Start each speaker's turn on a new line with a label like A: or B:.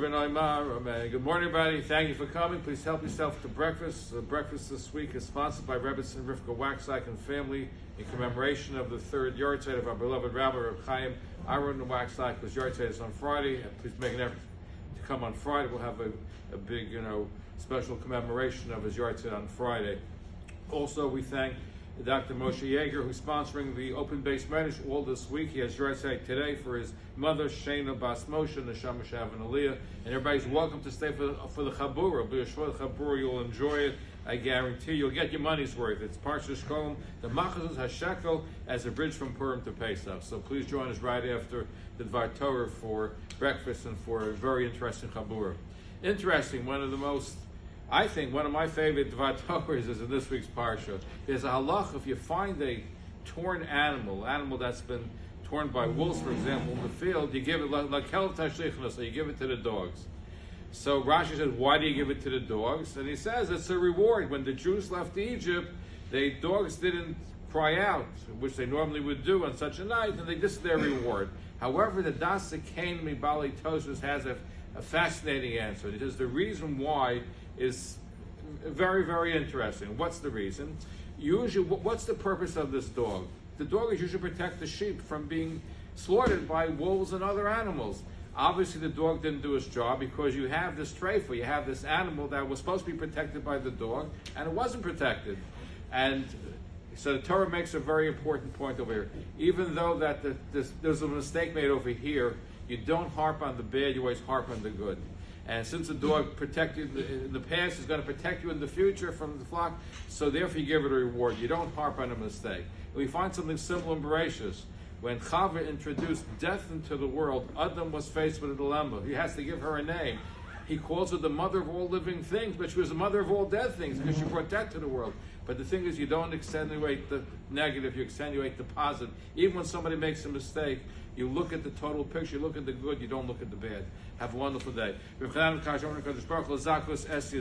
A: Good morning, everybody. Thank you for coming. Please help yourself to breakfast. The breakfast this week is sponsored by Rabbi and Rivka Waxlike and family in commemoration of the third yahrzeit of our beloved Rabbi Chaim Aaron Waxlike, whose yahrzeit is on Friday. Please make an effort to come on Friday. We'll have a big, special commemoration of his yahrzeit on Friday. Also, we thank Dr. Moshe Yeager, who's sponsoring the Open Base Medish all this week. He has yahrzeit today for his mother, Shana Bas Moshe, Neshama Shav and Aliyah. And everybody's welcome to stay for the Chabura. Be assured the Chabura, you'll enjoy it. I guarantee you'll get your money's worth. It's Parsha Shkolem, the Machazos HaShekel, as a bridge from Purim to Pesach. So please join us right after the Dvar Torah for breakfast and for a very interesting Chabura. Interesting, one of my favorite Dvar Torahs is in this week's Parsha. There's a Halacha, if you find a torn animal that's been torn by wolves, for example, in the field, you give it like Kel Tashlichna, so you give it to the dogs. So Rashi says, why do you give it to the dogs? And he says it's a reward. When the Jews left Egypt, the dogs didn't cry out, which they normally would do on such a night, and this is their reward. However, the Dasa Kain Mibali Tosfos has a fascinating answer. He says the reason why is very, very interesting. What's the reason? Usually, what's the purpose of this dog? The dog is usually to protect the sheep from being slaughtered by wolves and other animals. Obviously, the dog didn't do its job because you have this treifa, you have this animal that was supposed to be protected by the dog, and it wasn't protected. And so the Torah makes a very important point over here. Even though that there's a mistake made over here, you don't harp on the bad, you always harp on the good. And since the dog protected you in the past, is going to protect you in the future from the flock, so therefore you give it a reward. You don't harp on a mistake. And we find something simple and voracious. When Chava introduced death into the world, Adam was faced with a dilemma. He has to give her a name. He calls her the mother of all living things, but she was the mother of all dead things because she brought death to the world. But the thing is, you don't accentuate the negative, you accentuate the positive. Even when somebody makes a mistake, you look at the total picture, you look at the good, you don't look at the bad. Have a wonderful day.